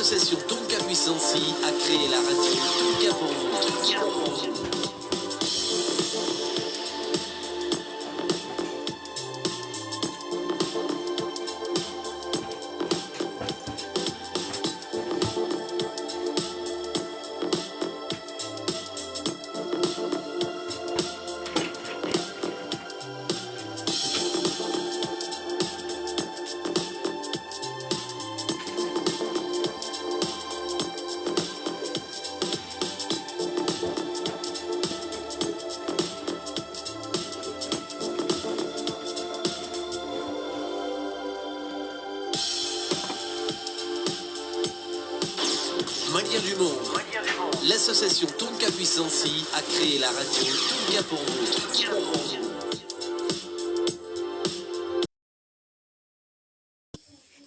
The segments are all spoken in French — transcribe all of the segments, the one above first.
l'association Tonka Puissancy a créé la radio Tonka pour vous. Manière du monde. L'association Tonka Puissancy a créé la radio Tonka pour vous.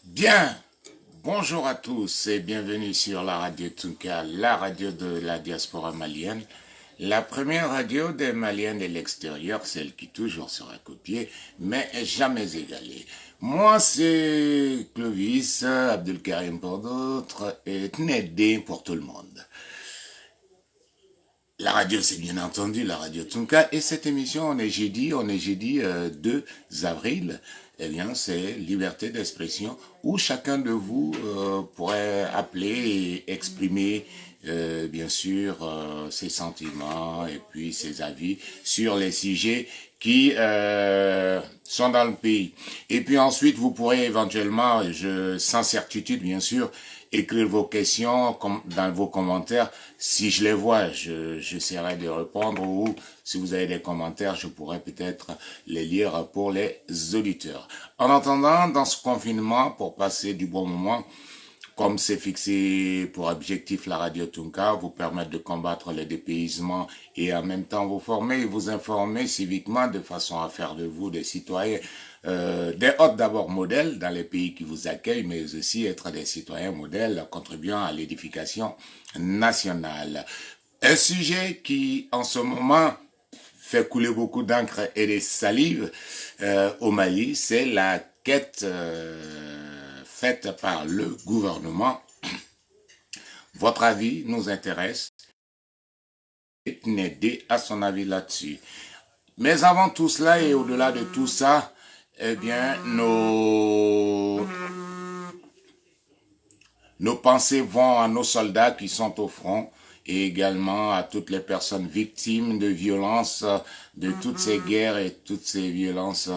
Bien, bonjour à tous et bienvenue sur la radio Tonka, la radio de la diaspora malienne, la première radio des Maliens de l'extérieur, celle qui toujours sera copiée, mais jamais égalée. Moi, c'est Clovis, Abdelkarim pour d'autres, et Tnedé pour tout le monde. La radio, c'est bien entendu la radio Tonka, et cette émission, on est jeudi 2 avril, eh bien, c'est liberté d'expression, où chacun de vous pourrait appeler et exprimer, bien sûr, ses sentiments et puis ses avis sur les sujets qui sont dans le pays. Et puis ensuite, vous pourrez éventuellement, sans certitude, bien sûr, écrire vos questions dans vos commentaires. Si je les vois, j'essaierai de répondre, ou si vous avez des commentaires, je pourrais peut-être les lire pour les auditeurs. En attendant, dans ce confinement, pour passer du bon moment, comme c'est fixé pour objectif la radio Tonka, vous permettre de combattre le dépaysement et en même temps vous former et vous informer civiquement de façon à faire de vous des citoyens, des hôtes d'abord modèles dans les pays qui vous accueillent, mais aussi être des citoyens modèles contribuant à l'édification nationale. Un sujet qui, en ce moment, fait couler beaucoup d'encre et de salive au Mali, c'est la quête faite par le gouvernement. Votre avis nous intéresse. N'aider à son avis là-dessus. Mais avant tout cela et au-delà de tout ça, eh bien, nos pensées vont à nos soldats qui sont au front et également à toutes les personnes victimes de violences, de toutes ces guerres et toutes ces violences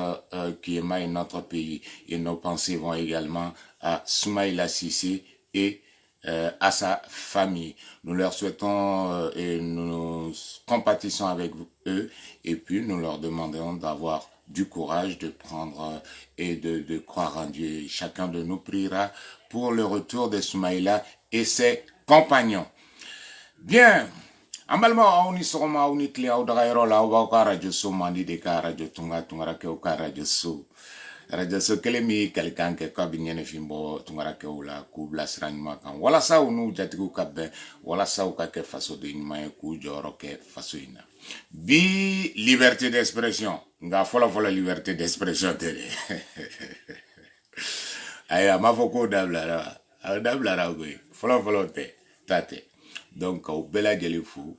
qui émaillent notre pays. Et nos pensées vont également à Soumaïla Cissé et à sa famille. Nous leur souhaitons et nous compatissons avec eux et puis nous leur demandons d'avoir du courage de prendre et de croire en Dieu. Chacun de nous priera pour le retour de Soumaïla et ses compagnons. Bien, amalma auni soma auni kli audagairo la uba radio so mandi de ka radio tunga tungara ke ka radio so kelemi kalkan ke ka binyene fimbo tungara ke ula ku blasranima kan wala sa unu jatigu kabbe wala sa ka ke faso de nyima ku joro ke faso ina bi liberté d'expression nga fola liberté d'expression tele aya mafoko dablara go fola te tate. Donc au bela jeli fu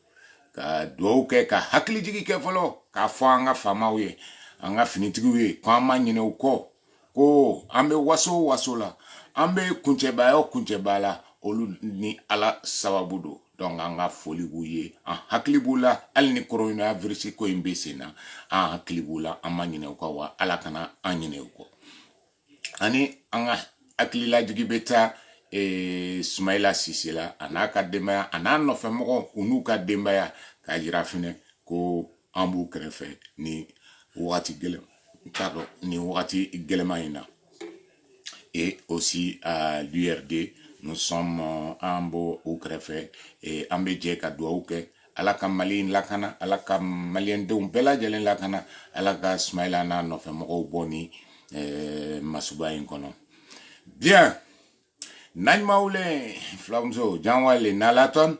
ka do ke ka hakli jigi ke folo ka fo anga fama we anga finitigi we ko ama nyine uko ko ambe waso la ambe kunche bala olu ni ala sababudo donc anga foli buye an hakli bula al ni corona virus ko imbesina an hakli bula ama nyine uko wa ala kana anyine uko ani anga hakli la jigi beta et Soumaïla Cissé la anaka demaya anano femogo unuka dembaya ka jirafine ko ambu krefe ni wati gelemaina et aussi à l'URD nous sommes ambo ou krefe et ambedje ka douauke alaka malin lakana alaka malien de umbela jelen lakana alaka Soumaïla na no femogo boni masuba inkono. Bien. Nany maule flamzo janwale nalaton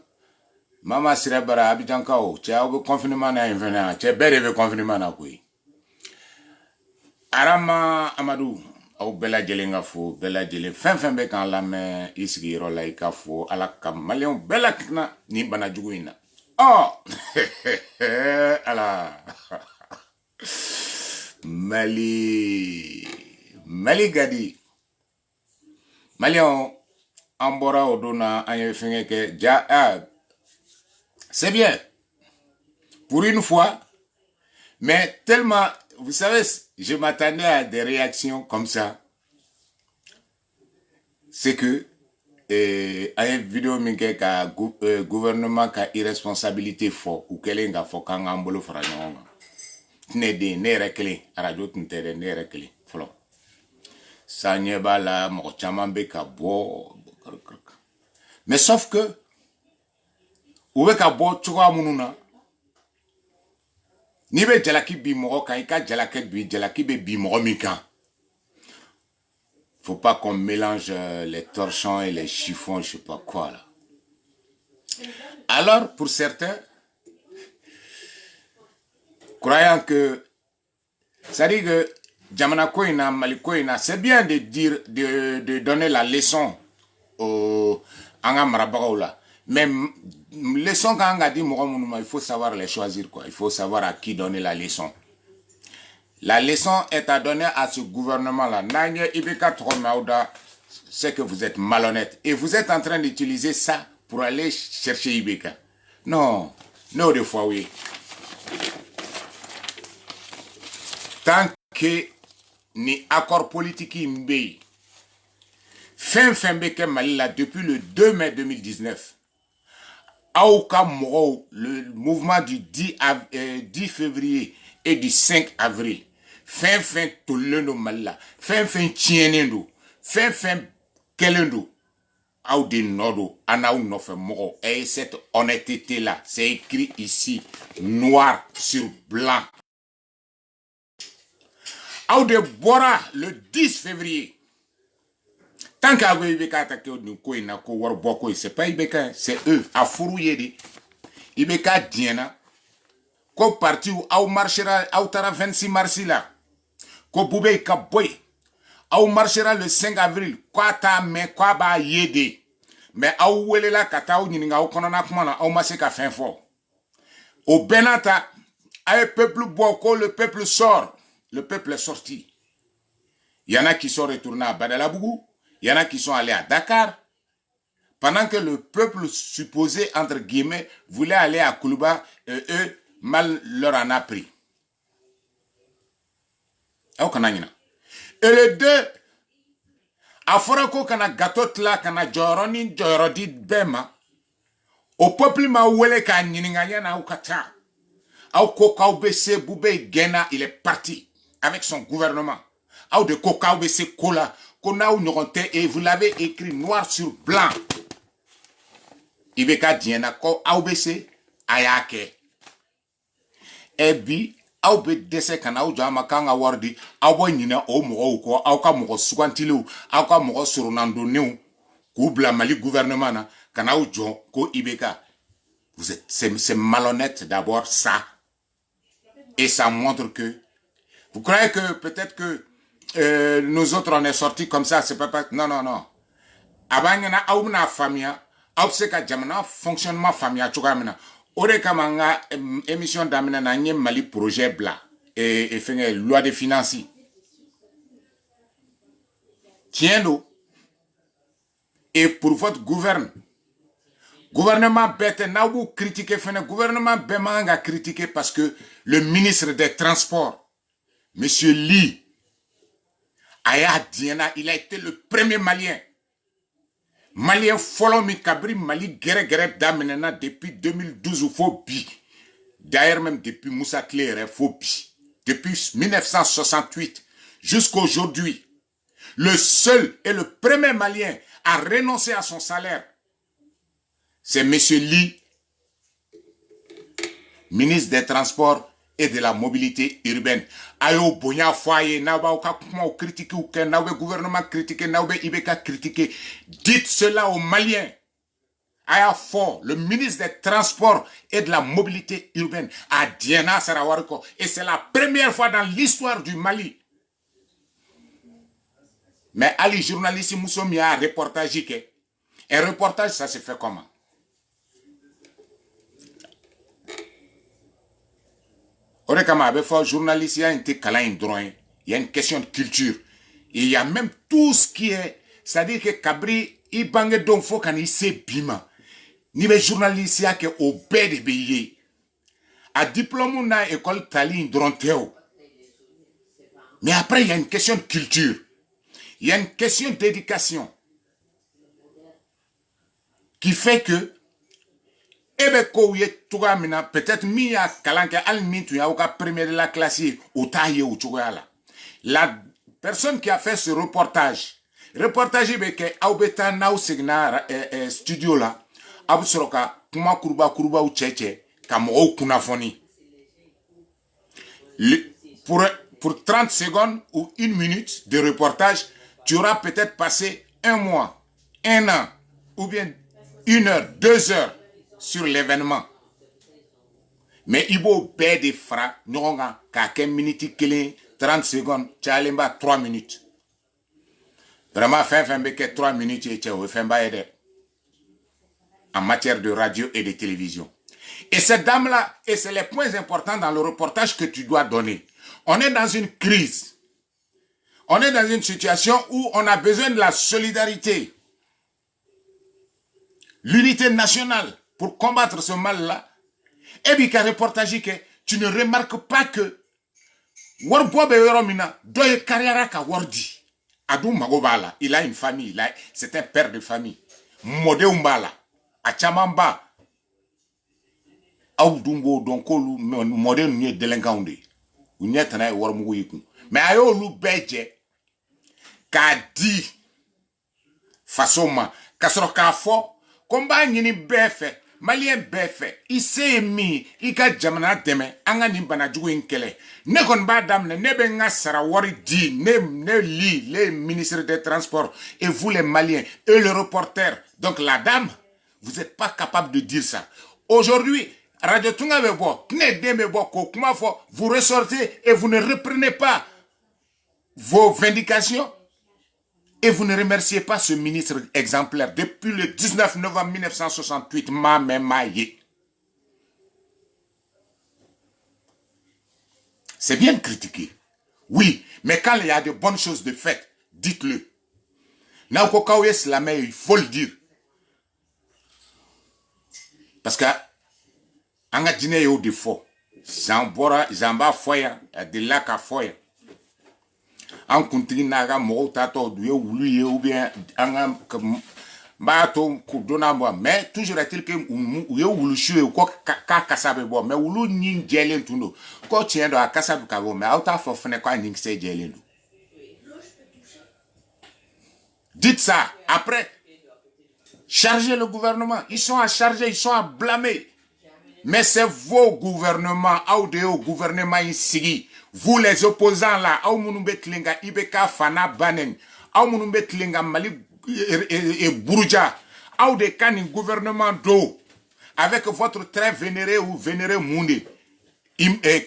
mama sirebara abijankao cha obo confinement na invena cha bere be confinement na kui arama amadou au bella jelinga fo bella jelin fin be kan la me isgi rola ika fo ala kamalion bella kna ni bana juguina oh ala Mali gadi Malion ambora odona anye finge ke c'est bien pour une fois mais tellement vous savez je m'attendais à des réactions comme ça c'est que à une vidéo minke ka gouvernement ka irresponsabilité fort ou kelenga fo kanga mbolo franyonga ne de ne rekle radio tintere ne rekle folo sanye bala mo chaman be ka bo mais sauf que ou be ka bo chwa mununa ni be jalaki bi mo kan ka jalaki bi jalaki be bi mo mika. Faut pas qu'on mélange les torchons et les chiffons, je sais pas quoi là. Alors, pour certains, croyant que, ça dit que Jamana Koina, Mali Koina, c'est bien de dire, de donner la leçon au Anga Marabaoula. Mais leçon quand on a dit, il faut savoir les choisir quoi. Il faut savoir à qui donner la leçon. La leçon est à donner à ce gouvernement-là. Nanye Ibeka Tromauda, c'est que vous êtes malhonnête. Et vous êtes en train d'utiliser ça pour aller chercher Ibeka. Non, non, des fois oui. Tant que ni accord politique imbe, fin beke Malila depuis le 2 mai 2019, Aouka Moro, le mouvement du 10 février et du 5 avril, fin tolendo Malila, fin tienendo, fin kelendo, Aou de nodo, anaou no fe moro, et cette honnêteté-là, c'est écrit ici, noir sur blanc. Aou de Bora, le 10 février. Tant qu'à vous Ibeka attaqué au Nukoina, ko Warboko, c'est pas Ibeka, c'est eux, à Fourouyedi. Ibeka Diana, ko parti où Aou marchera, Aou Tara 26 mars là, ko Boubé Kaboy, Aou marchera le 5 avril, quoi ta mais quoi ba yédé. Mais Aou Wele la Kata ou Nininga ou Konana Kumana, Aou Maseka fin fort. Au Benata, à peuple Boko, le peuple sort. Le peuple est sorti. Il y en a qui sont retournés à Badalabougou. Il y en a qui sont allés à Dakar. Pendant que le peuple supposé, entre guillemets, voulait aller à Koulouba, eux, mal leur en a pris. Et le 2, à Forako, kana gatot là, kana joroni, jorodi bema, au peuple ma ouele ka nininganya ou kata. Au koka bese boubé gena, il est parti avec son gouvernement. Au de koka bese kola, kona ou n'oronte, et vous l'avez écrit noir sur blanc. Ibeka diena ko au bese ayake. Et bi, au be dese kana ou jama kanga wardi, au bo nina o mo ko, au ka mo sugantilu, au ka mo surunando neu, koubla mali gouvernement na, kana ou jon ko Ibeka. Vous êtes, c'est malhonnête d'abord ça. Et ça montre que, vous croyez que peut-être que nous autres on est sortis comme ça, c'est pas... Non, non, non. Avant, il y a une famille, il y a un fonctionnement famille. Ore kamanga émission d'amena na nye mali projet bla et fait loi de finances. Tiens-le. Et pour votre gouvernement bête n'a pas critiqué, gouvernement Bemanga critiqué parce que le ministre des Transports, Monsieur Lee, Aya Diana, il a été le premier Malien. Malien Folomi Kabri, Mali Gere Damenena depuis 2012 ou Fobi. D'ailleurs même depuis Moussa Claire, Fobi. Depuis 1968 jusqu'à aujourd'hui, le seul et le premier Malien à renoncer à son salaire, c'est M. Lee, ministre des Transports et de la Mobilité urbaine. Ayo bonya foye, nawa ka kuma critiquer ou que nawe gouvernement critiquer, nawe Ibeka critiquer. Dites cela aux Maliens. Aya fort, le ministre des Transports et de la Mobilité urbaine à Diana Sarawariko. Et c'est la première fois dans l'histoire du Mali Mais Ali, journaliste, nous sommes un reportage. Un reportage, ça se fait comment? Journaliste, il y a une question de culture. Et il y a même tout ce qui est, c'est-à-dire que Kabri, il bangue donc faut qu'on y sait bima. Ni be journaliste ya ke au de beye. A diplôme na école tali dronteo. Mais après il y a une question de culture. Il y a une question d'éducation qui fait que ebe ko ye tuga mina peut-être mi ya kalanke al mi tu ya au premier de la classe au taille ou tuga la personne qui a fait ce reportage be ke aubeta na signa studio là abu soroka kuma kuruba ou cheche kam o kunafoni pour 30 secondes ou 1 minute de reportage tu auras peut-être passé 1 mois 1 an ou bien 1 heure 2 heures sur l'événement. Mais il faut payer des frais, nous avons 15 minutes, 30 secondes, 3 minutes. Vraiment, faire 3 minutes, en matière de radio et de télévision. Et cette dame-là, et c'est les points importants dans le reportage que tu dois donner. On est dans une crise. On est dans une situation où on a besoin de la solidarité. L'unité nationale. Pour combattre ce mal-là, et puis qu'un reportage que tu ne remarques pas que il a une famille, c'est un père de famille. Modé umbala, achamamba, audumbo donkolu modé nye delengaunde, unyetana warmuiku. Mais ayo lu beje, ka di fasoma, kasoro ka fo, komba nyini befe. Malien befe, ise mi, ika jamana deme, anga nimbana jugu inkele. Ne kon ba damne, ne be nga sara wari di, ne li, les ministres des Transports, et vous les Maliens, et le reporter. Donc la dame, vous n'êtes pas capable de dire ça. Aujourd'hui, Radio Tunga Bebo, vous ressortez et vous ne reprenez pas vos vindications. Et vous ne remerciez pas ce ministre exemplaire depuis le 19 novembre 1968, Mamemaye. C'est bien critiqué. Oui, mais quand il y a de bonnes choses de fait, dites-le. Naokokaoues la mais il faut le dire. Parce que anga dîner yo défaut. Zamba foya, de lac à foya. En continue naga mo tato du wulu ou bien anga bato kudona moi mais toujours est-il que yo wulu chue ko ka kasabe bo mais wulu nyin jelen tuno ko tien do akasabe ka bo mais auta fo fene ko nyin se jelen. Dites ça après chargez le gouvernement, ils sont à charger, ils sont à blâmer. Mais c'est vos gouvernements, au gouvernement ici. Vous les opposants là, au Mounoumbetlinga, Ibeka, Fana, Banen, au Mounoumbetlinga, Mali et Bourja, au des canin gouvernement d'eau, avec votre très vénéré ou vénéré Moundé,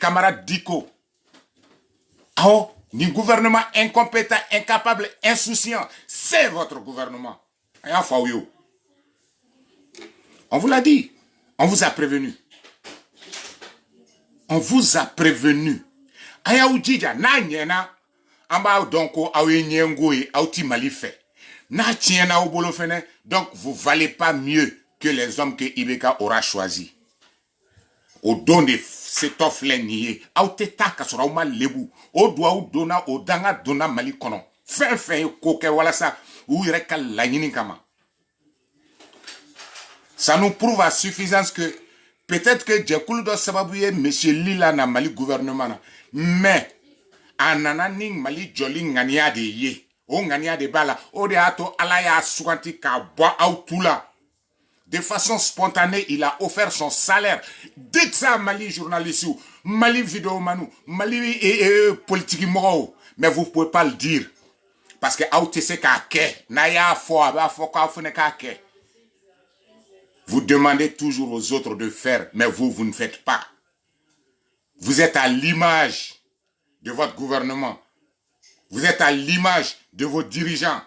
camarade Diko. Oh, ni gouvernement incompétent, incapable, insouciant, c'est votre gouvernement. On vous l'a dit, on vous a prévenu. On vous a prévenu. Aya ujija na nyena amba donko awe nyengoe auti malife. Na tiena au bolofene donc vous valez pas mieux que les hommes que Ibeka aura choisi. Au don de cet offre nié auti taka sura uma lebu o doa ou dona o danga dona mali kono. Fin koke wala sa ou ireka lanyini kama. Ça nous prouve à suffisance que peut-être que Djekoulou doit sababouye monsieur Lila na Mali gouvernement mais anana ning Mali joli ngania de ye o ngania de bala o de ato alaya suganti ka boa autula de façon spontanée il a offert son salaire. Dites ça Mali journaliste Mali vidéo manu Mali politique moro mais vous pouvez pas le dire parce que autese ka ke na ya fo aba fo ka fone ka ke. Vous demandez toujours aux autres de faire, mais vous ne faites pas. Vous êtes à l'image de votre gouvernement. Vous êtes à l'image de vos dirigeants.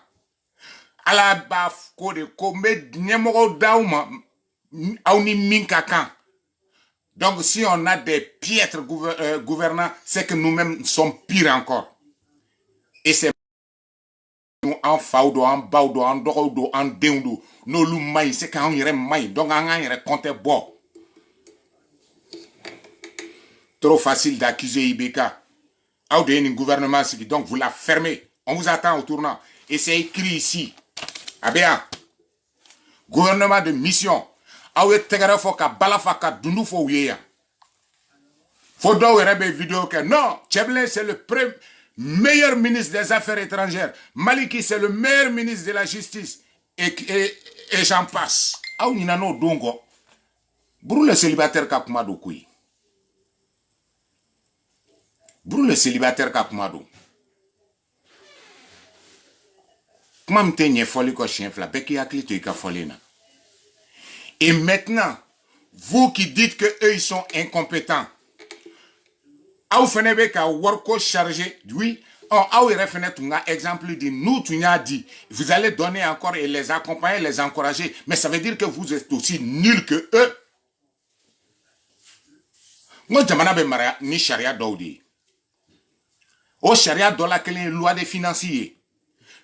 Donc, si on a des piètres gouvernants, c'est que nous-mêmes sommes pires encore. Et c'est en faudo, en baudo, en dorodo, en deundo. Nos loups maïs, c'est quand on irait maïs. Donc, on irait compter bon. Trop facile d'accuser Ibeka. Un gouvernement, donc vous la fermez. On vous attend au tournant. Et c'est écrit ici. Ah bien. Gouvernement de mission. Aoué tegara foka balafaka dundu fo ouyeya. Fodo werebe vidéo que non, Tcheblin c'est le meilleur ministre des Affaires étrangères. Maliki c'est le meilleur ministre de la Justice. Et j'en passe. Aou ninano dongo. Brou le célibataire kakumado koui. Brou le célibataire kakumado. Comment m'tenye foli ko chien fla, beki akli tu ka foli na. Et maintenant, vous qui dites que eux ils sont incompétents, vous faites un work chargé, oui, vous faites un exemple de nous, tu n'as dit, vous allez donner encore et les accompagner, les encourager, mais ça veut dire que vous êtes aussi nuls que eux. Moi, je ne ni charia d'audi. Au charia dans laquelle loi des financiers.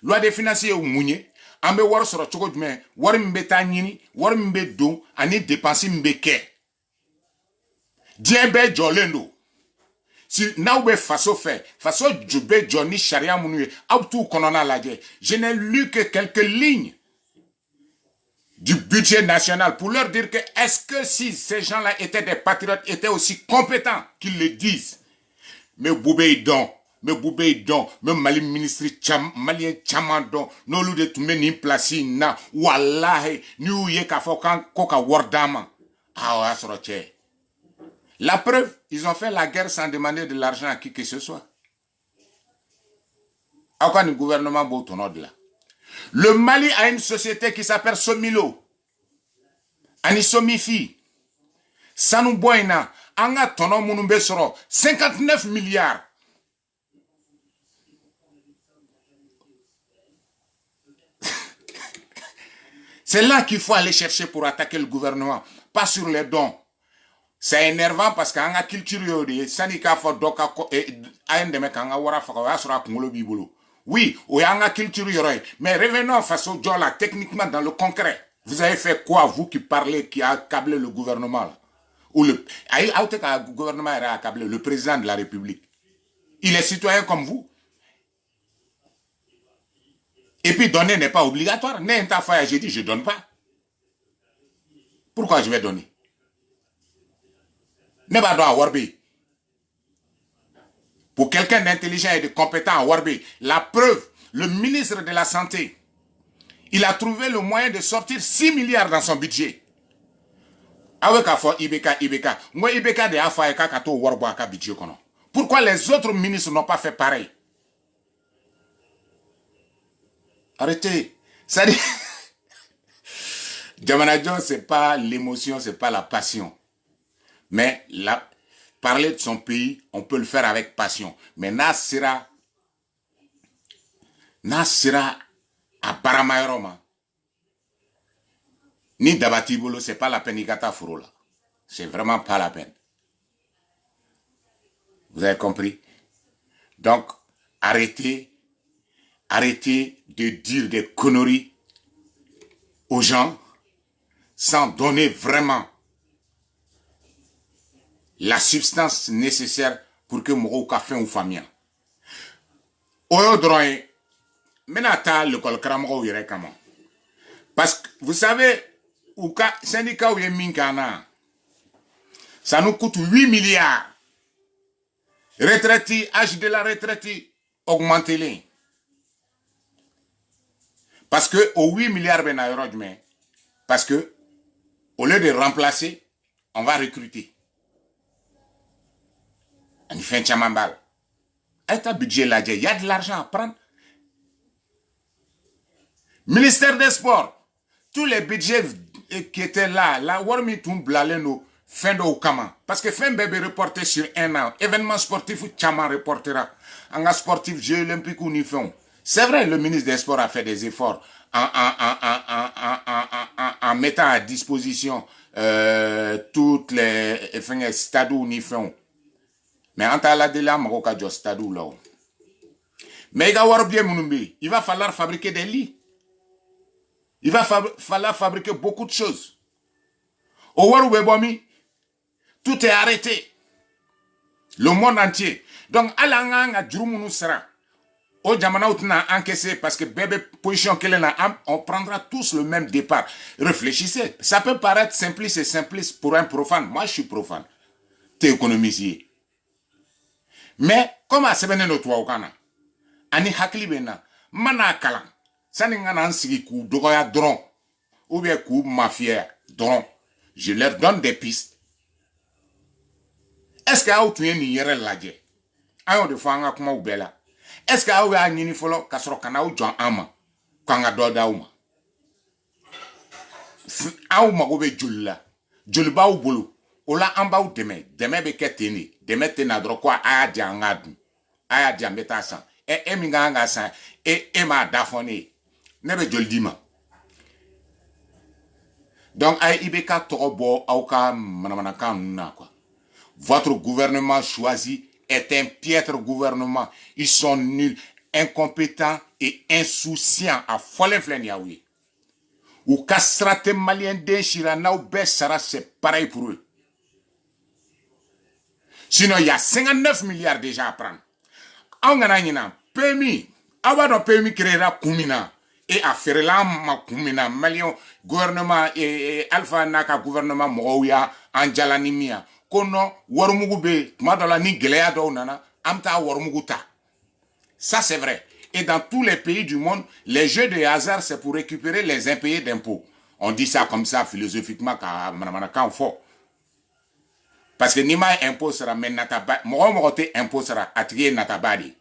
Loi des financiers ou mounier. Ambe war soro chogo dme war mbe ta nyini war mbe do ani dépenser mbe ke diembe jolendo si na ube faso fait faso jube joni sharia munu abtu konona laje je n'ai lu que quelques lignes du budget national pour leur dire que est-ce que si ces gens-là étaient des patriotes étaient aussi compétents qu'ils le disent mais boubé donc me boubé don me mali ministre malien chamandon no lu de tume ni place na wallahi ni uye ka fokan koka wordama ah asroche. La preuve, ils ont fait la guerre sans demander de l'argent à qui que ce soit. À quoi le gouvernement botonode là? Le Mali a une société qui s'appelle Somilo. Ani Somifi. Sanou Boyna. Anga tono munumbe soro 59 milliards. C'est là qu'il faut aller chercher pour attaquer le gouvernement, pas sur les dons. C'est énervant parce qu'il y a une culture yodi, syndicats font doka aendeme kanga wara fakawa sura kungolo bibolo. Oui, il y a une culture yori, mais revenons face au jola techniquement dans le concret. Vous avez fait quoi, vous qui parlez, qui a accablé le gouvernement là? Ou le gouvernement a accablé le président de la République. Il est citoyen comme vous. Et puis donner n'est pas obligatoire. J'ai dit, je ne donne pas. Pourquoi je vais donner? Ne pas dans Warbi. Pour quelqu'un d'intelligent et de compétent à Warbi, la preuve, le ministre de la Santé, il a trouvé le moyen de sortir 6 milliards dans son budget. Pourquoi les autres ministres n'ont pas fait pareil? Arrêtez. Ça dit... Djamanajon, ce n'est pas l'émotion, ce n'est pas la passion. Mais parler de son pays, on peut le faire avec passion. Mais Nasira à Baramayaroma, ni Dabatibolo, ce n'est pas la peine, Igata Furola. C'est vraiment pas la peine. Vous avez compris? Donc, arrêtez de dire des conneries aux gens sans donner vraiment la substance nécessaire pour que mon café ou famille. Parce que vous savez, au syndicat où Minkana, ça nous coûte 8 milliards. Retraité, âge de la retraite, augmentez-les. Parce que au 8 milliards, parce que au lieu de remplacer, on va recruter. On fait un chamambal. Avec un budget là, il y a de l'argent à prendre. Ministère des Sports, tous les budgets qui étaient là, Warmitum Blaleno, fin de Okama. Parce que fin bébé reporté sur un an. Événement sportif, Tchama reportera. En sportif, Jeux olympiques ou Nifon. C'est vrai, le ministre des Sports a fait des efforts en mettant à disposition toutes les stades où Nifon. Mais en tant que là, Maroka jo stade où là. Mais il va falloir fabriquer des lits. Il va falloir fabriquer beaucoup de choses. Au Warouébami, tout est arrêté. Le monde entier. Donc, Alanga Djurumunu sera. Au Djamana Outna encaissé parce que bébé position qu'elle a, on prendra tous le même départ. Réfléchissez. Ça peut paraître simpliste et simpliste pour un profane. Moi, je suis profane. T'es économisier. Mais, comme à Sebene no Touaukana, Ani Hakli Bena, Mana Kalan, Saningana Sigi Kou, Dogoya Dron, ou bien Kou Mafia Dron. Je leur donne des pistes. Est-ce que vous avez une yere ladje? Ayo de fanga kuma ubela. Est-ce que vous avez une folo kasro kana u John ama? Kwanga doda uma. Auma gobe julla. Julba u bulu. Ola amba u deme. Deme be keteni. Deme tena drokwa aya di angadu. Aya di ambeta san. Minga anga san. Ma dafone. Nebe joldima. Donc, Ibeka Torobo, Aoka, Manamanakan, na quoi. Votre gouvernement choisi est un piètre gouvernement. Ils sont nuls, incompétents et insouciants à folle inflèniaoui. Ou castrate malien de Chirana ou Bessara, c'est pareil pour eux. Sinon, il y a 59 milliards déjà à prendre. En Gananina, PMI, Abado PMI créera Koumina. Et à faire là, ma Malion, gouvernement et Alpha Naka gouvernement Mouya, Anjalanimia, Kono, Warmugube, Madalani Gleado Nana, Amta Warmuguta. Ça c'est vrai. Et dans tous les pays du monde, les jeux de hasard, c'est pour récupérer les impayés d'impôts. On dit ça comme ça philosophiquement, quand fort. Parce que Nima impôt sera, mais Nataba, Morote impôt sera, attiré Natabadi.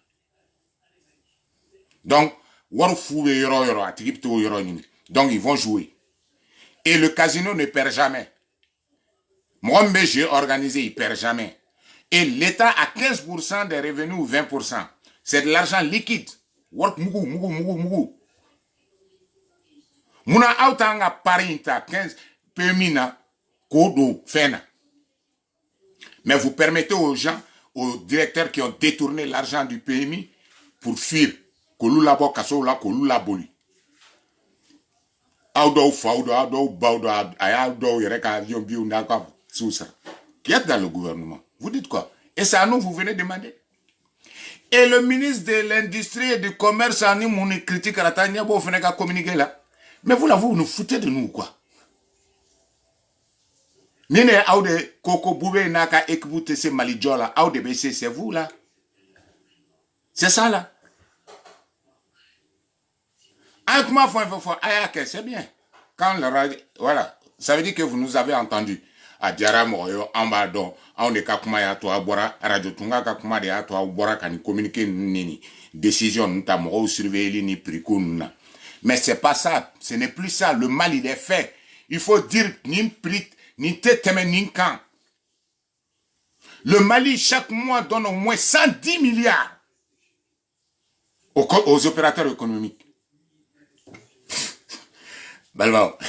Donc, donc ils vont jouer. Et le casino ne perd jamais. Moi, j'ai organisé, il ne perd jamais. Et l'État a 15% des revenus ou 20%. C'est de l'argent liquide. Muna autanga parinta 15 pemina kodo fena. Mais vous permettez aux gens, aux directeurs qui ont détourné l'argent du PMI pour fuir. Kolula bo kasola kolula boli. Audo faudo audo baudo ayaudo yereka yombi unaka sousa. Qui est dans le gouvernement? Vous dites quoi? Et c'est à nous vous venez demander. Et le ministre de l'Industrie et du Commerce a dit mon critique à la tania bo feneka communiquer là. Mais vous là vous nous foutez de nous quoi? Nene aude koko boube naka ekbute se malijola aude bc c'est vous là. C'est ça là. C'est bien. Quand le radio, voilà, ça veut dire que vous nous avez entendu. À Diara Moyo, Ambadon, on est Kakumaya, toi, Bora, Radio Tunga, Kakumaya, toi, Bora, quand communiquer nini, décision, notamment, surveiller ni prikouna. Mais c'est pas ça, ce n'est plus ça. Le mal, il est fait. Il faut dire, ni prit, ni téteme, ni kan. Le Mali, chaque mois, donne au moins 110 milliards aux opérateurs économiques. Balbao.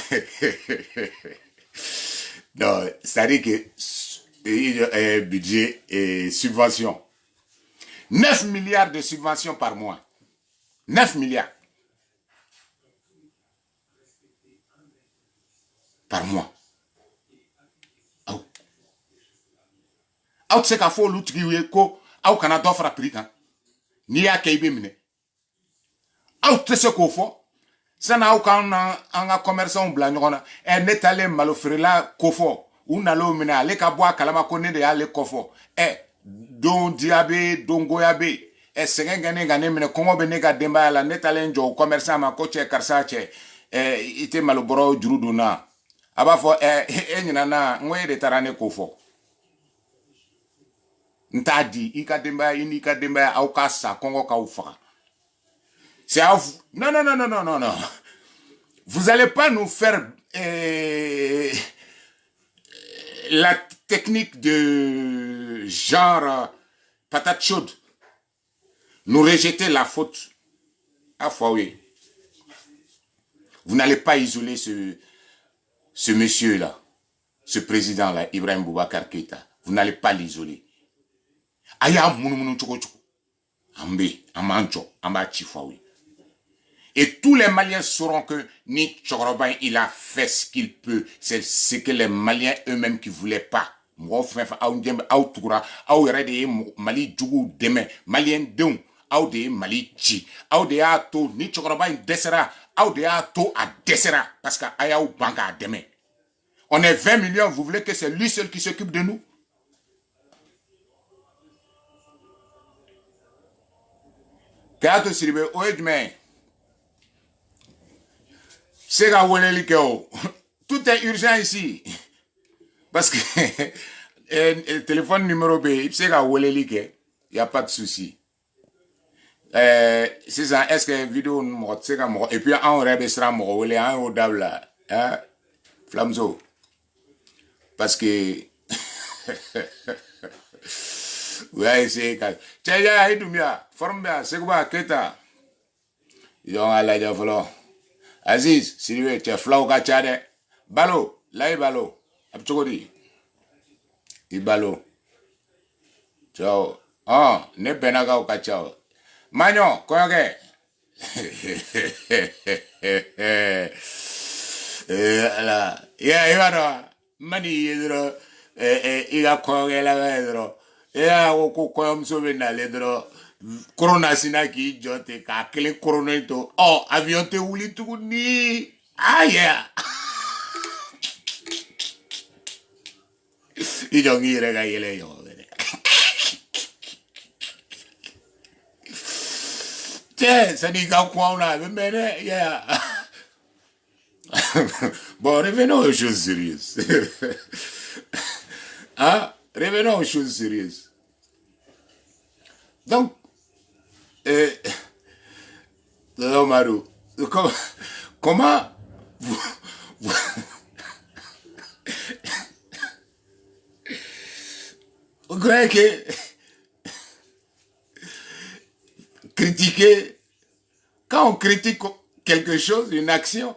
Non, c'est-à-dire que budget et subvention. 9 milliards de subventions par mois. 9 milliards. Par mois. Out se ka fo l'utiliser ko au Canada offre prika. Ni ya keibe mine. Out se ko fo. Ça n'a aucun en commerçant blanc. Elle n'est allée malofrer là, kofo. Ou n'allons mener les kabois kalama connaît de aller kofo. Don diabe, don goyabe. C'est gagné mais comment benega demba la net allé jo commerçant ma coach karsache. Ite maloboro juruduna. Abafo nana ngoye de tarane kofo. Ntadi ika demba au kasa kongo ka ufa. C'est à vous. Non, non, non, non, non, non, non. Vous n'allez pas nous faire technique de genre patate chaude. Nous rejeter la faute à Faoué. Vous n'allez pas isoler ce monsieur-là, ce président-là, Ibrahim Boubacar Keïta. Vous n'allez pas l'isoler. Aya mounou choko choko. Ambe, amancho, amba chifaoui. Et tous les Maliens sauront que Ni Chokroban, il a fait ce qu'il peut. C'est ce que les Maliens eux-mêmes qui voulaient pas. Moi, frère, Mali djougou demain, Malien don, de Mali chi, de ato, Ni Chokroban desera, de ato a desera, parce que aya ou banca demain. On est 20 millions, vous voulez que c'est lui seul qui s'occupe de nous? Kato Siribe, oedme. C'est tout est urgent ici. Parce que le téléphone numéro B, c'est il n'y a pas de souci. C'est ça, est-ce que vidéo c'est comme et puis on rebessera mon relais en au là, hein, Flamzo. Parce que ouais, c'est quand tiens, ya idumia, forme bien, c'est quoi Keita. Ils ont à la diavolo. Aziz, si tu es flau kachade, balo, là balo, abchokodi, ibalo, ciao, ah, ne benaga ou kachao, magnon, koyoke, la, ya, yaro, mani yedro, iga koyoke la vedro, ya, woko koyom sovena ledro. Corona sina ki jote ka kele corona to oh avion te wuli tu ni ah yeah ijo ngire ga yele yo te sani ka kwauna bemene yeah. Bon, revenons aux choses sérieuses. Hein? Revenons aux choses sérieuses. Donc Maru, comment vous croyez que critiquer, quand on critique quelque chose, une action,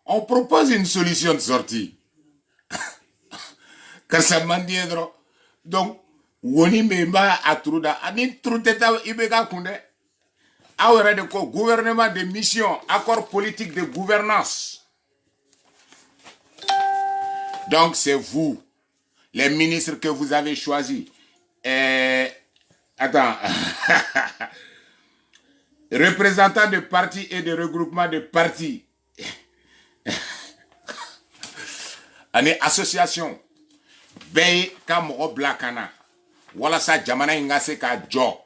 on propose une solution de sortie. Car ça m'a dit, donc, woni memba atruda, ani truteta ibega kunde. Awere de quoi, gouvernement de mission, accord politique de gouvernance. Donc c'est vous, les ministres que vous avez choisis. Attends. Représentants de partis et de regroupements de partis. Année association. Bey Kamoro Blakana. Voilà ça, Jamana Ingase ka jo.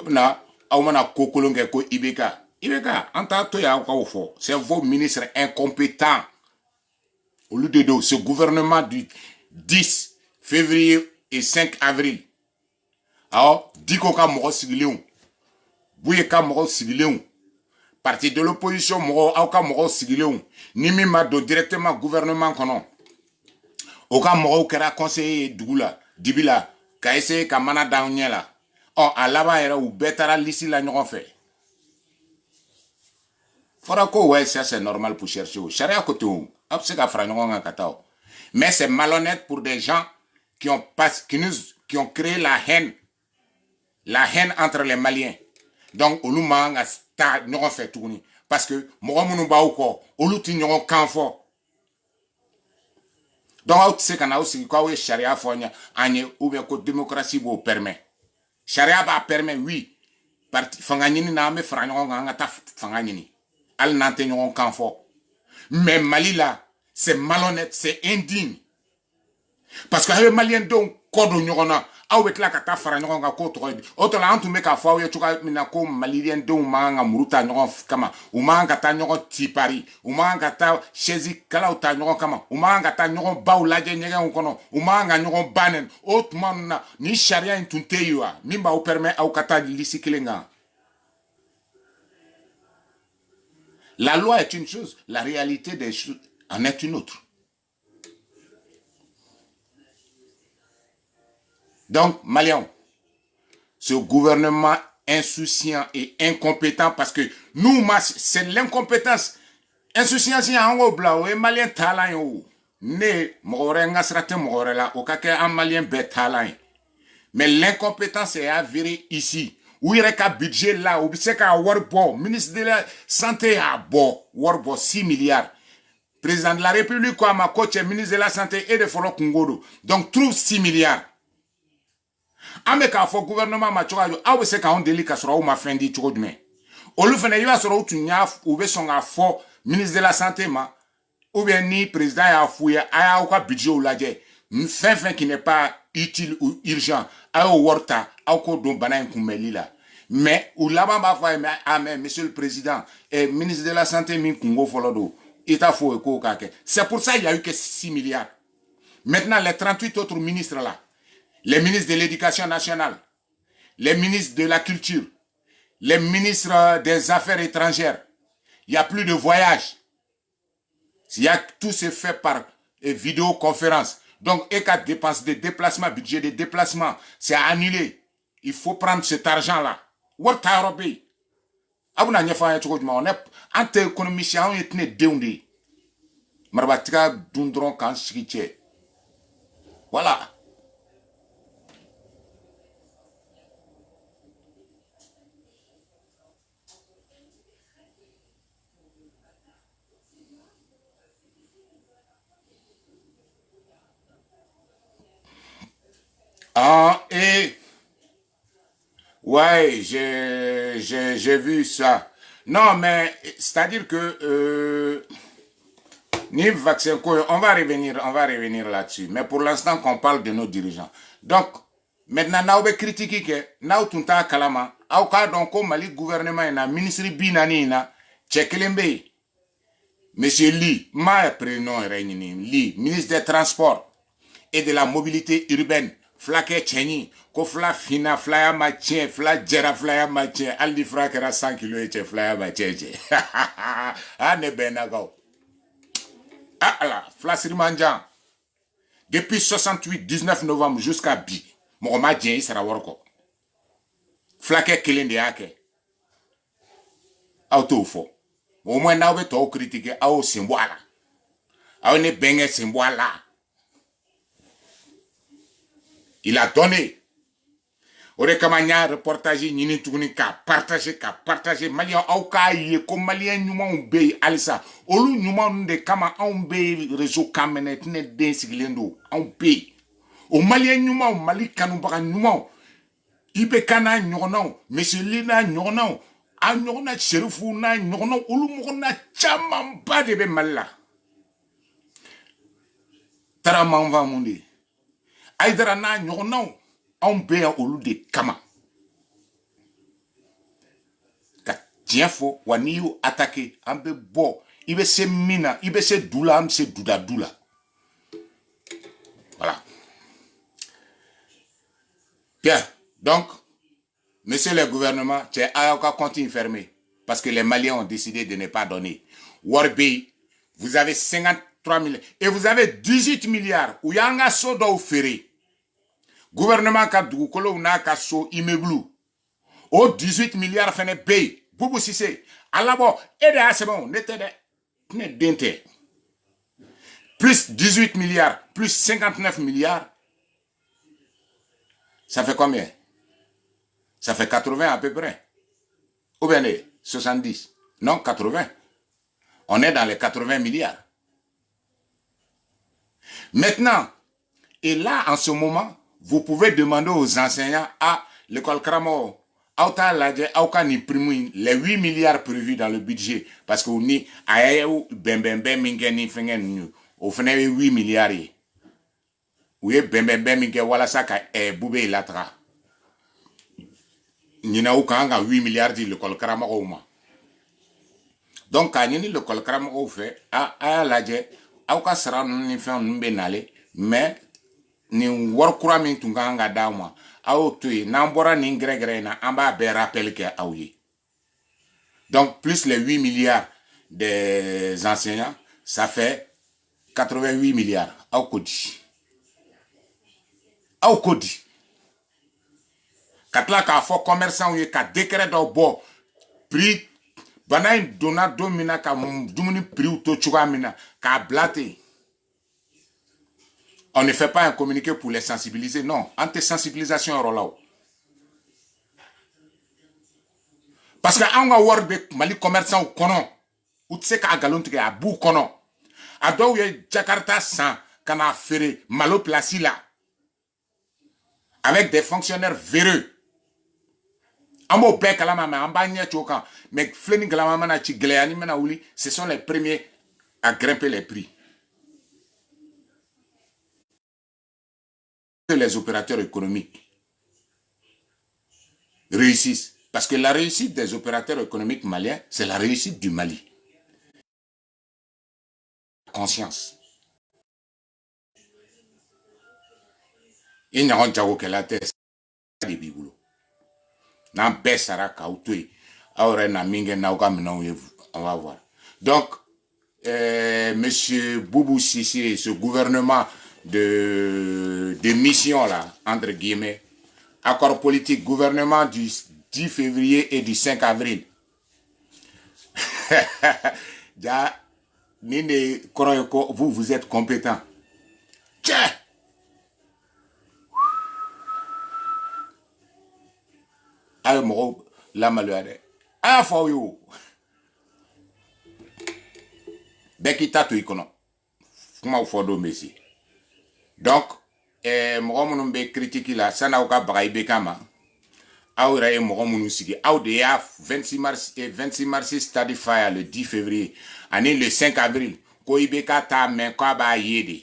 Na aumana kokolonge ko Ibeka. Ibeka, anta to ya kwa ufo. C'est vos ministres incompétents. Au lieu de dos, ce gouvernement du 10 février et 5 avril. Alors, diko ka moro sigileun. Bouye ka moro sigileun. Parti de l'opposition moro au ka moro sigileun. Nimi mado directement gouvernement konon. Oka moro kera conseiller Dougula, Dibila, ka essayer ka mana daonyela. Oh, à là-bas, il y a ou betara l'ici la n'ont fait. Fora ko ouais, ça c'est normal pour chercher. Charia côté où, hop c'est qu'à faire un katao. Mais c'est malhonnête pour des gens qui ont créé la haine entre les Maliens. Donc, au Lumanga, sta n'ont fait tourner. Parce que, moi, mon ba ou quoi, au Luti n'ont qu'un fort. Donc, c'est qu'on a aussi quoi, oui, charia fonia, anye, ou bien que démocratie vous permet. Charia ba permet, oui. Parti, fanganini na me franyon ngata fanganini. Al nante nyon kanfo. Mais Mali là, c'est malhonnête, c'est indigne. Parce que les Maliens donc kodo nyona, awet la kata franyon nga ko to. Auto la antu me ka fa we chuka mina ko Malien donc manga muruta nyon kama. Umanga ta nyon tipari, umanga ta chezi kala uta nyon kama. Umanga ta nyon ba ulaje nyega ukono. Umanga nyon banen. Otman na ni sharia intunte yua. Nimba ou permet au kata lisikilenga. La loi est une chose, la réalité des choses en est une autre. Donc, Maliens, ce gouvernement insouciant et incompétent, parce que nous, c'est l'incompétence. Insouciance, c'est un blanc, et Malien talent. Ne, m'aurait srate m'aurait là, au cas un Malien bête talent. Mais l'incompétence est avérée ici. Où il y a un budget là, où il y a un warbo, ministre de la Santé a bon, warbo 6 milliards. Président de la République, quoi, ma coach, ministre de la Santé et de Folo Kungodo. Donc, trouve 6 milliards. Ame ka fo gouvernement ma choka yo awe se ka on deli ka soro o ma fendi choko dme olu fene yo soro tu nya ou be songa fo ministre de la santé ma ou bien ni président ya fouya aya ou ka budget ou la je fin qui n'est pas utile ou urgent a o worta a ko don bana kumeli la mais ou là-bas ba fa mais monsieur le président et ministre de la santé min kungo folodo eta fo ko ka ke c'est pour ça il y a eu que 6 milliards maintenant les 38 autres ministres là, les ministres de l'Éducation nationale, les ministres de la Culture, les ministres des Affaires étrangères. Il n'y a plus de voyage. Tout se fait par vidéoconférence. Donc, et qu'à dépenses de déplacement, budget de déplacement, c'est annulé. Il faut prendre cet argent-là. What are you abuna nyefa ya on est ante économicien on est né deundi. Marbatika dundron kan shikiche. Voilà. Ah, et ouais, j'ai vu ça. Non, mais c'est-à-dire que ni vaccin, on va revenir là-dessus. Mais pour l'instant, qu'on parle de nos dirigeants. Donc, maintenant, nous avons critiqué que nous avons kalama, donc Mali gouvernement et ministre binani na tchekelembe. Monsieur Li, ma prénom est Li, ministre des Transports et de la Mobilité urbaine. Flake Tcheni, ko fla fina flya matien, fla jera flya matien, aldi frakera 100 kilo et flya matien. Ah ne benagao. Ah là, fla sirimanjan. Depuis 19 novembre jusqu'à bi, mon madien il sera worko. Flake kilende ake. Auto fo. Au moins na to critiquer au simboala. A ne benge simboala. Il a donné. Ore kamanya reportage ni tuguni ka partager malien au ka ye ko malien nyuma be alisa olu nyuma nde kama on be réseau kamenet ne den siglendo on be o malien nyuma mali kanu baka nyuma ibe kana nyono monsieur lina nyono a nyona sherifu na nyono olu mo na chama ba de be malla tara manva mundi aidara na nyono on be olu de kama ka tienfo wani yu attaquer ambe bo ibe se mina ibe se dula am se duda dula. Voilà. Bien, donc monsieur le gouvernement, tu es à continue fermé parce que les Maliens ont décidé de ne pas donner. Warbi, vous avez 53 milliards et vous avez 18 milliards où yanga so do ferré. Gouvernement ka dugukolo na ka so immeuble. O 18 milliards fene pay. Boubou Sissé. Alabo, aide à ce bon, n'était ne dente. Plus 18 milliards, plus 59 milliards. Ça fait combien? Ça fait 80 à peu près. Ou bien 70. Non, 80. On est dans les 80 milliards. Maintenant, et là, en ce moment, vous pouvez demander aux enseignants à l'école Kramo, les 8 milliards prévus dans le budget. Parce que vous avez 8 milliards. Vous avez voilà ça que boubé latra. Nous avons 8 milliards de l'école Kramo. Donc, quand l'école Kramo fait, à la jet, aucun sera nous fait mais ni workura min tunganga dauma au tui nambora ni gregre na amba be rappel ke aouye. Donc plus les 8 milliards des enseignants, ça fait 88 milliards au kodi. Au kodi. Katla ka fo commerçant ou ka décret do bo prix bana donna domina ka dumuni prix to chugamina ka blaté. On ne fait pas un communiqué pour les sensibiliser, non. Anti-sensibilisation est là. Parce que on a war be mali commerçant kono ou tse ka galontige a bu kono. A do ye Jakarta sans kana fere malo place là. Avec des fonctionnaires véreux. Amo be kala mama amba nya choka mais fleni kala mama na chi gleani mena wuli, ce sont les premiers à grimper les prix. Que les opérateurs économiques réussissent. Parce que la réussite des opérateurs économiques maliens, c'est la réussite du Mali. Conscience. Il n'y a pas que la tête des biboulos. N'a besara kautui. Aure na minge na uka on va voir. Donc, monsieur Boubou Sissi et ce gouvernement de mission là, entre guillemets, accord politique, gouvernement du 10 février et du 5 avril. Vous êtes compétent. Tiens! Ayo moro la maluade. Ah for you. Bekita to ikono. Kuma fodo messi. Donc moro munum be critique la sana uka bagay bekama. Aura e moro munu sigi. Au de ya 26 mars study fire le 10 février. Année le 5 avril. Ko ibeka ta men ko ba yede.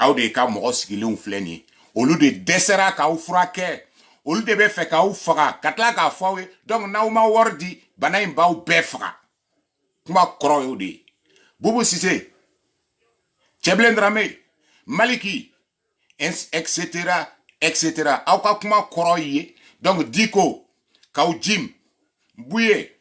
Au de ka moro sigi le fleni. Au lieu de desera ka ou frake. Olu de be fe ka ou faga katla ka fawe donc na uma wordi bana imba ou be faga kuma koro yo de Boubou Sissé Tcheblen Dramé Maliki etc au ka kuma koro yi donc diko ka ou jim bouye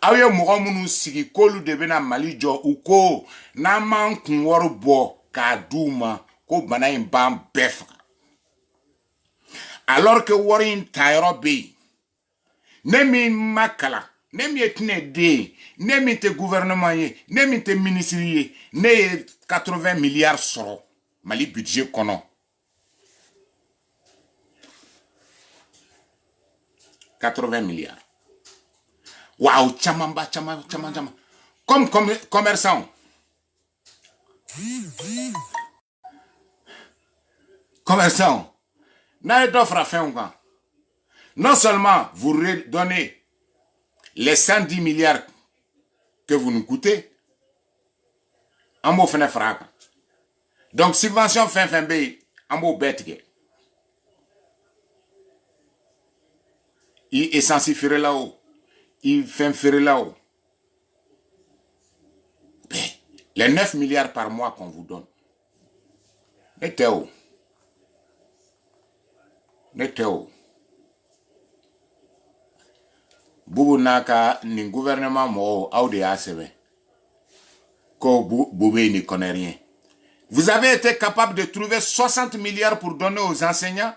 awe mo munu sigi kolu de bena Mali jo ou ko na man kun wor bo ka duma ko bana imba be faga. Alors que Warren Tairobi, nemi makala, nemi etne de, nemi te gouvernement ye, nemi te ministre ye, ne 80 milliards soro, Mali budget kono. 80 milliards. Waouh, chamamba. Comme commerçant. Commerçant. Non seulement vous redonnez les 110 milliards que vous nous coûtez, en mot fin frappe. Donc subvention fin B, en mot bête. Il est censé faire là-haut. Il fait faire là-haut. Les 9 milliards par mois qu'on vous donne. Mettez où? Neteo Boubou naka ni gouvernement mo ou de ACV. Ko Boubé n'y connaît rien. Vous avez été capable de trouver 60 milliards pour donner aux enseignants.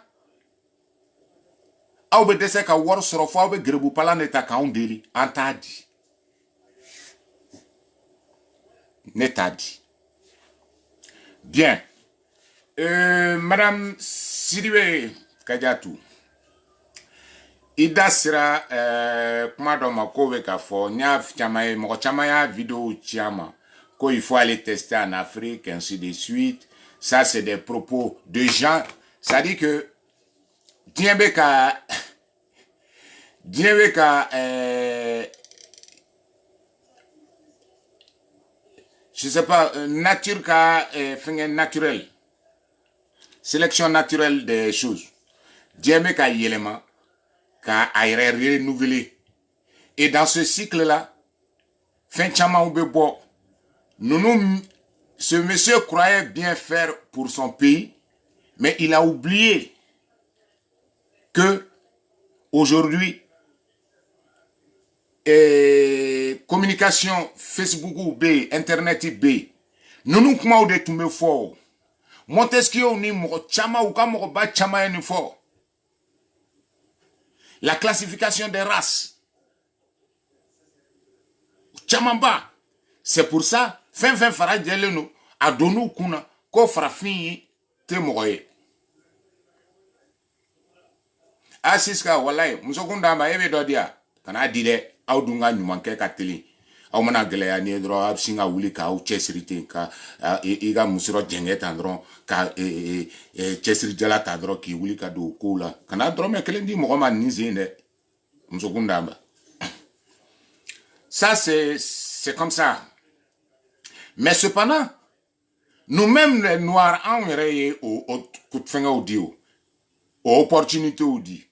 Ou be dese ka wor soro fo be grebu pala neta ka ondeli antadi. Netadi. Bien. Madame Sidibé Kadiatou. Ida sira kuma do ma ko ka fo nya chama mo chama ya vidéo chiama ko il faut aller tester en Afrique ainsi de suite. Ça c'est des propos de gens, ça dit que Diembeka je sais pas nature ka naturel. Sélection naturelle des choses. Dieu ka yélément ka aéré renouvelé. Et dans ce cycle-là, fin chama oubebo, ce monsieur croyait bien faire pour son pays, mais il a oublié que aujourd'hui, communication Facebook ou B, Internet B, nous kuma ou de tout me fort. Montesquieu ni mɔgɔ caman u ka mɔgɔba caman ye nin fɔ. La classification des races. Chamamba. C'est pour ça, fin fara djeleno, a donu kuna, ko farafin te mogoye. Asiska walay, musokunda ma ebe dodia, kana dide, au dunga nyumanke kateli. Au mana geleya ni dro, ab singa wuli ka, au chesirite ka, iga musiro jenget andron, ka chesir jala tadro ki wuli ka do kola. Kana dro me kelendi mogoma nizine, musokunda ma. Ça, c'est comme ça. Mais cependant, nous-mêmes, les Noirs, on est aux opportunités ou dit.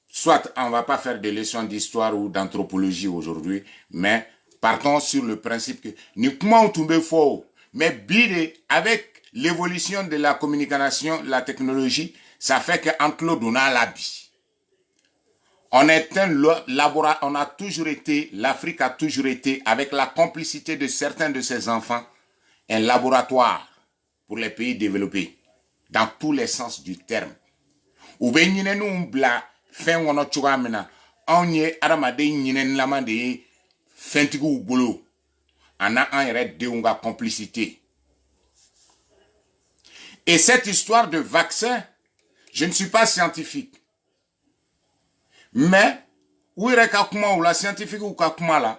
Soit on ne va pas faire des leçons d'histoire ou d'anthropologie aujourd'hui, mais partons sur le principe que nous pouvons tomber fort. Mais bide, avec l'évolution de la communication, la technologie, ça fait qu'entre l'autre, on a l'habit. On est un laboratoire, on a toujours été, l'Afrique a toujours été, avec la complicité de certains de ses enfants, un laboratoire pour les pays développés, dans tous les sens du terme. Ou bien nous bla fin wono chugamena, on y aramade nyinen lamande fentigu bolo, on a un red de unga complicité. Et cette histoire de vaccin, je ne suis pas scientifique. Mais, où est la scientifique ou kakuma là?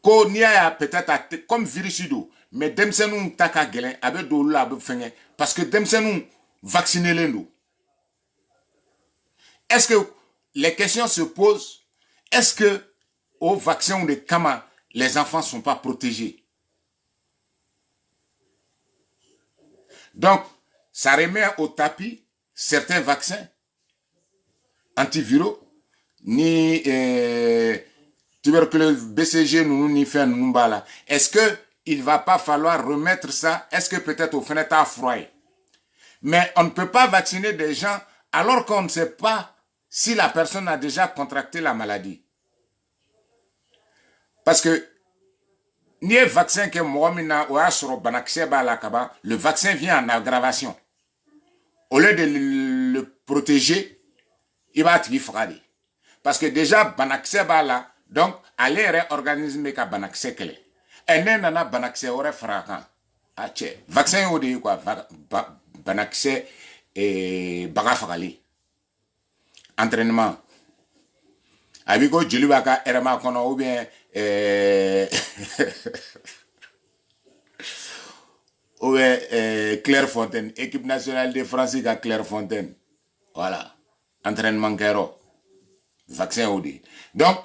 Ko niya peut-être comme virus do, mais demsenou taka gelen abe do la abe fenye parce que demsenou vacciner les nous. Est-ce que les questions se posent? Est-ce que au vaccin de Kama, les enfants sont pas protégés? Donc, ça remet au tapis certains vaccins antiviraux, ni tuberculose BCG, ni fait numbala. Est-ce que il va pas falloir remettre ça? Est-ce que peut-être au fenêtre à froid? Mais on ne peut pas vacciner des gens alors qu'on ne sait pas si la personne a déjà contracté la maladie. Parce que ni un vaccin que Mohamina ou Asro Banakseba la Kaba, le vaccin vient en aggravation. Au lieu de le protéger, il va être fragile. Parce que déjà, Banakseba là, donc, aller réorganiser ka Banaksé kele. Et nana Banaksé aurait fragant. Ah, tiens, vaccin ou de quoi, Banaksé et Bagafrali. Entraînement. Abigo Djulibaka Erama Kono ou bien ou Clairefontaine, équipe nationale de France à Clairefontaine. Voilà. Entraînement Kero. Vaccin OD. Donc,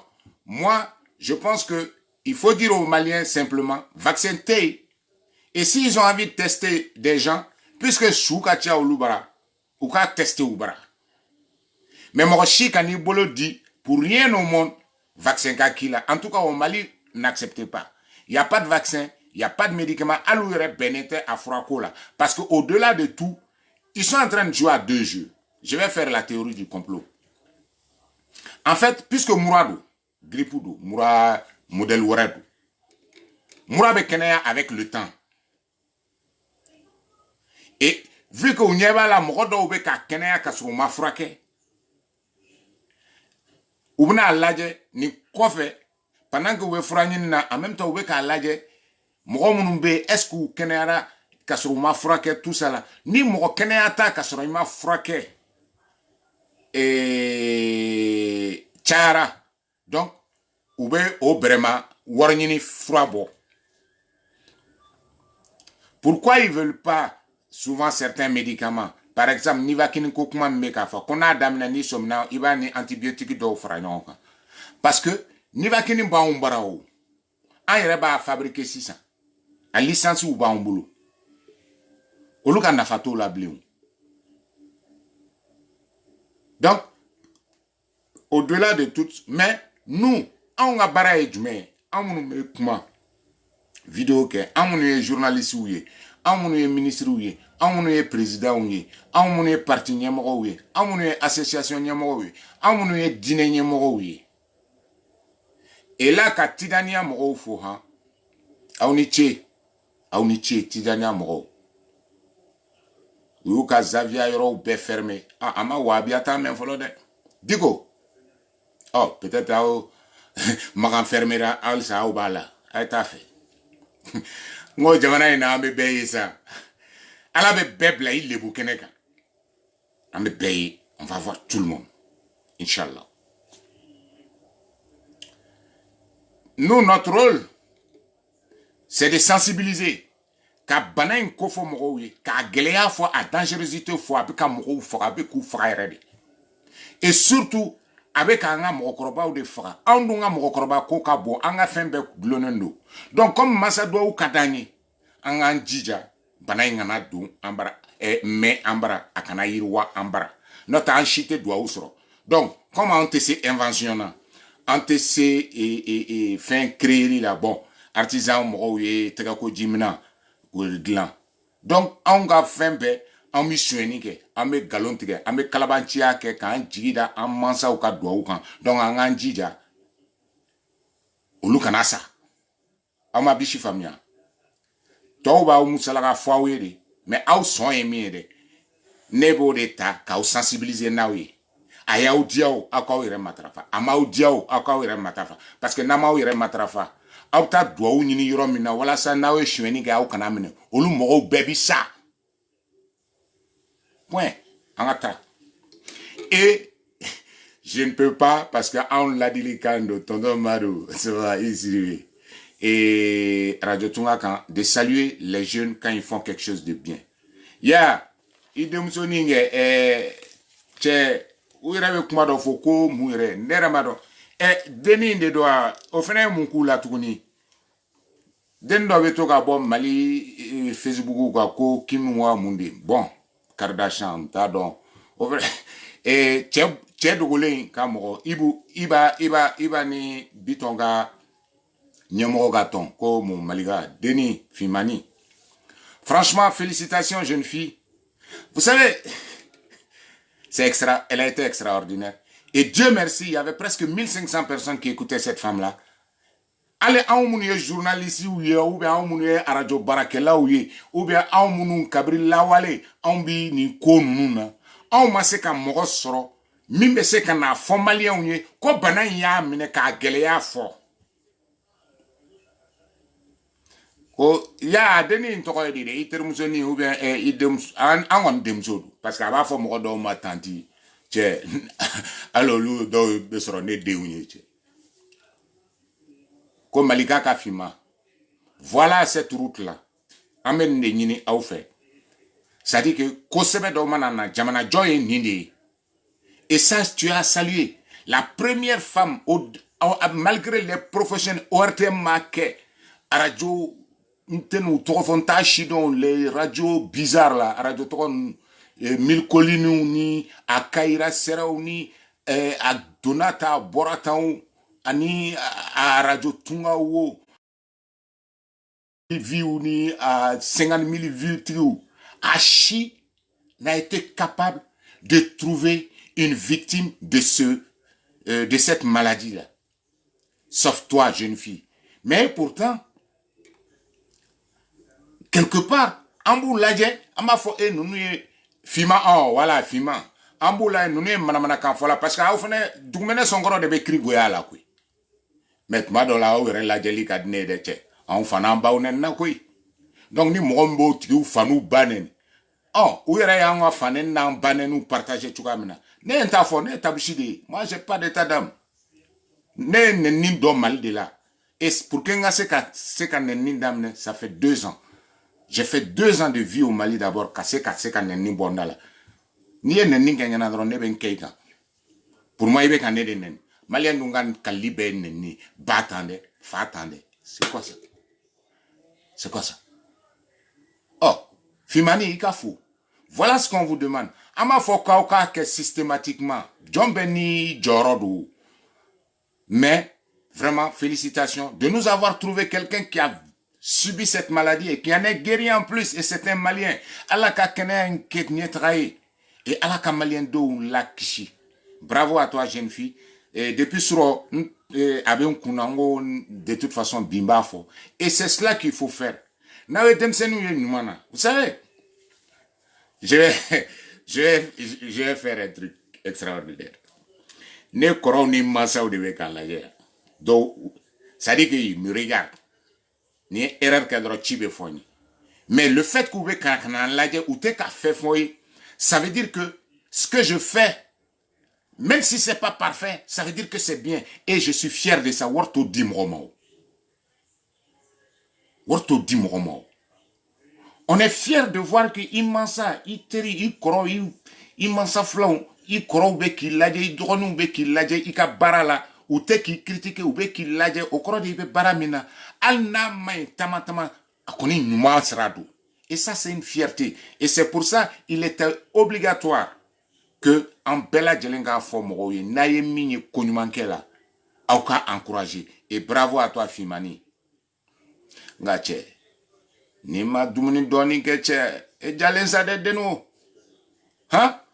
moi, je pense que il faut dire aux Maliens simplement, vaccin T. Et s'ils ont envie de tester des gens, puisque Soukatia ou Loubara, ou qu'à tester Oubara. Mais mon chikani bolo dit, pour rien au monde, vaccin Kakila. En tout cas, au Mali, n'acceptez pas. Il n'y a pas de vaccin, il n'y a pas de médicament. Alouere Benete à Froakola. Parce qu'au-delà de tout, ils sont en train de jouer à deux jeux. Je vais faire la théorie du complot. En fait, puisque Mouradou, Gripoudou, Moura, modèle Ouredou, Moura Bekenea avec le temps. Et vu que n'y a pas la Mourado Beka Kenea Kasuma Frake, Oubna Ladje, ni Kofe, pendant que vous frangez, en même temps, vous avez Ladje, Mourombe, est-ce que Kenea Kasuma Frake, tout ça là, ni Mouro Kenea Ta Kasuma Frake. Et Tchara, donc, oube au Brema, Warnini Frabo. Pourquoi ils ne veulent pas souvent certains médicaments? Par exemple, Nivakin Koukman Mekafa, qu'on a d'amener ni somna, il va ni antibiotiques d'offre. Parce que Nivakin Baumbarao, un reba fabriqué 600, un licence ou Baumboulou. Au lieu n'a fato la bliou. Donc, au-delà de tout, mais nous, on a barré du mais, on a comment vidéo que, on est journaliste ou on est ministre ou on est président ou on est parti numéro ou on est association numéro ou on est dîner numéro ou. Et là, quand Tidania moro fou, on est tché, Tidania moro. ou ka Zavia yoro be fermé ah ama wabiata men folo de digo oh peut-être ao magan fermera al sa au bala ay ta fait ngo jamana ina me be isa ala be bebla il le bukeneka ame be on va voir tout le monde inchallah. Nous notre rôle c'est de sensibiliser ka bana in kofo mogo ye ka geleya fo a dangerosité fo abi ka mogo fo abi ku frère de et surtout avec un mogo koroba ou de fra andu nga mogo koroba ko ka bo anga fembe glonendo donc comme massa do ou kadani anga njija bana ngana du ambara mais ambara akana yirwa ambara notre anchité doit usro donc comment on te se invention on te se et fin créer là bon artisan mogo ye tega ko jimina glan donc on ga fembe on mi sueni ke on me galon tige on me kalabantia ke kan jigida en mansa ou ka do kan donc en anjija olu kana sa on ma bichi famia to ba o musala ga fawere mais au son emi de nebo de ta ka o sensibiliser nawi aya o diao akwa ire matrafa ama o diao akwa ire matrafa parce que na ma o ire matrafa auta doa nyini yoro mina wala sa nawe shweni ga au kana mine olu mogo bebi sa point angata et je ne peux pas parce que on l'a dit les cando tonton Maro ça va ici et Radio Tunga kan de saluer les jeunes quand ils font quelque chose de bien ya idem soninge che uirabe kuma do foko muire nera mado deni de doa o fene mun kula tuguni den do be to ka bon Mali Facebook ko ko kimwa mundi bon Kardashian ta don o vrai che dugule ka mo iba ni bitonga nyemo gaton ko mon Maliga Denis Fimani franchement félicitations jeune fille vous savez c'est elle a été extraordinaire. Et Dieu merci, il y avait presque 1500 personnes qui écoutaient cette femme-là. Allez, on mounie journaliste ou bien on mounie radio barakela ou bien on mounou kabri lawale, on bi ni konuna. On masse ka morosro, mimbe se ka na formalien ou ko banan ya mine ka geleya fo. Ko ya deni ntoko di de itermusoni ou bien idem an demso parce que aba fo mo do ma tanti che alors lu do besoro ne deunye che ko malika ka fima voilà cette route là amen ne nyini au fait ça dit que ko sebe do manana jamana joy nindi et ça tu as salué la première femme malgré les professionnels ORTM marqué radio nous trouvons dans les radios bizarres là, radio ton mille collines ni à Kaira Serauni à Donata Boratao ani à radio Tunga ou vues ni à 50 000 vues trio. Achi n'a été capable de trouver une victime de de cette maladie là. Sauf toi jeune fille. Mais pourtant quelque part, ambu laje, ama fo nous fima oh voilà fima. Ambu la nous manamana kan fola parce que au fene dugmene songoro de be krigoya la kwi. Met mado la o la jeli kadne de che. On fana bawnen na kwi. Donc ni mogombo tiu fanu banen. Oh, ou yere ya nga fanen na banen ou partager tukamina. Ne enta fo ne tabishidi. Moi j'ai pas d'état d'âme. Ne ni do mal de là. Et pour que nga se ka ni d'âme ça fait 2 ans. J'ai fait 2 ans de vie au Mali d'abord, cassé ni bondala. Ni nenni gagna dans ne ben keika. Pour moi, il y a des nenni. Malien n'ungan kalibe nenni, batande, fatande. C'est quoi ça? C'est quoi ça? Oh, Fimani ikafu. Voilà ce qu'on vous demande. Ama fokauka que systématiquement, Djombeni Djorodu. Mais, vraiment, félicitations de nous avoir trouvé quelqu'un qui a subi cette maladie et qui en est guéri en plus, et c'est un Malien. Allah ka kenen ket trahi et Allah ka Malien do la kishi. Bravo à toi jeune fille. Et depuis sur de toute façon bimba fo. Et c'est cela qu'il faut faire. Vous savez, je vais, je vais faire un truc extraordinaire. Ne koro ni masa de be kala donc ça dit qu'il me regarde ni erreur que droit chibe foni. Mais le fait que vous kana laje ou te ka fait foi, ça veut dire que ce que je fais, même si c'est pas parfait, ça veut dire que c'est bien et je suis fier de ça. Warto dimromo. Warto dimromo. On est fier de voir que Imansa, Iteri, Ikoro, Imansa Flon, Ikoro be ki laje, Idronu be ki laje, Ika barala, ou te ki critique ou be ki laje, Okoro de be baramina, al na may tamatama, akoni numa srado. Et ça c'est une fierté. Et c'est pour ça il était obligatoire que en bella jelenga fomo ye naye mini konyumankela, auka encourager. Et bravo à toi Fimani. Ngache. Ni ma dumuni doni keche e jalen sa de deno ha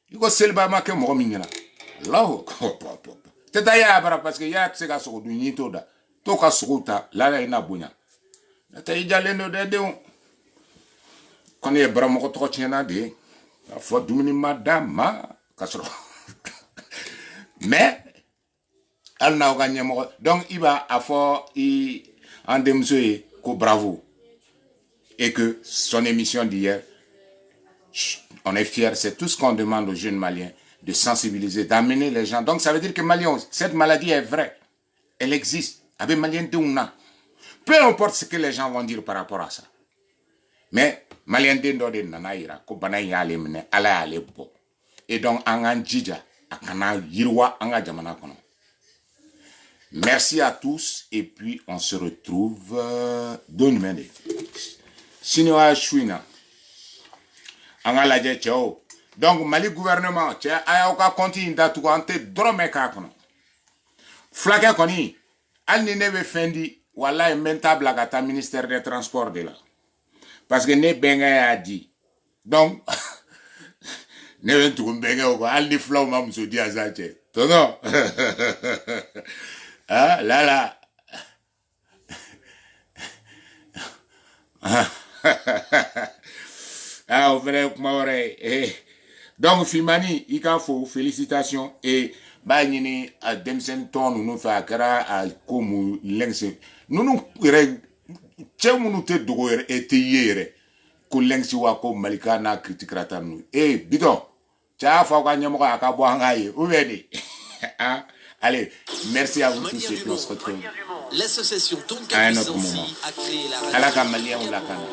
iko selba ma ke mo mingina laho te da ya bara parce que ya se ga so du ni to da to ka sukuta la la ina bunya ta i jalen do de kon e bara mo ko to chena de la fo dumuni madama ka so mais al na ga nyamo donc iba afo i andemsoe ko bravo. Et que son émission d'hier, on est fiers, c'est tout ce qu'on demande aux jeunes Maliens, de sensibiliser, d'amener les gens. Donc ça veut dire que Maliens, cette maladie est vraie, elle existe. Avec Maliens de Ouna. Peu importe ce que les gens vont dire par rapport à ça. Mais Maliens de Nanaïra, Kobana Yale Mene, Ala Ale Bo. Et donc, Angan Djidja, Akana Yirwa, Anga Jamana Kono. Merci à tous, et puis on se retrouve demain. Sinon, Chouina. Angala Tchao. Donc, Mali gouvernement, Tchao, Ayoka continue d'atouante dromeka kono. Flaka koni, al ni nebe fendi, wala mentable agata ministère des Transports de là. Parce que ne benga a dit. Donc, ne ventou benga ou al ni flow mam se dit azache. Tono. Ah, là. Ah, vrai, donc, Fimani, il faut félicitations et Bagnini à Demsen Ton, nous fait à comme l'ense. Nous nous te dogoyer et te yere, que l'ense wako malika na critique ratanu. Eh, bidon, tcha, faut qu'on y ait à Kabouangaye, où est allez, merci à vous tous et puis on se retrouve. L'association Tonka Puissancy a créé la radio. À la Camalien ou la Cana.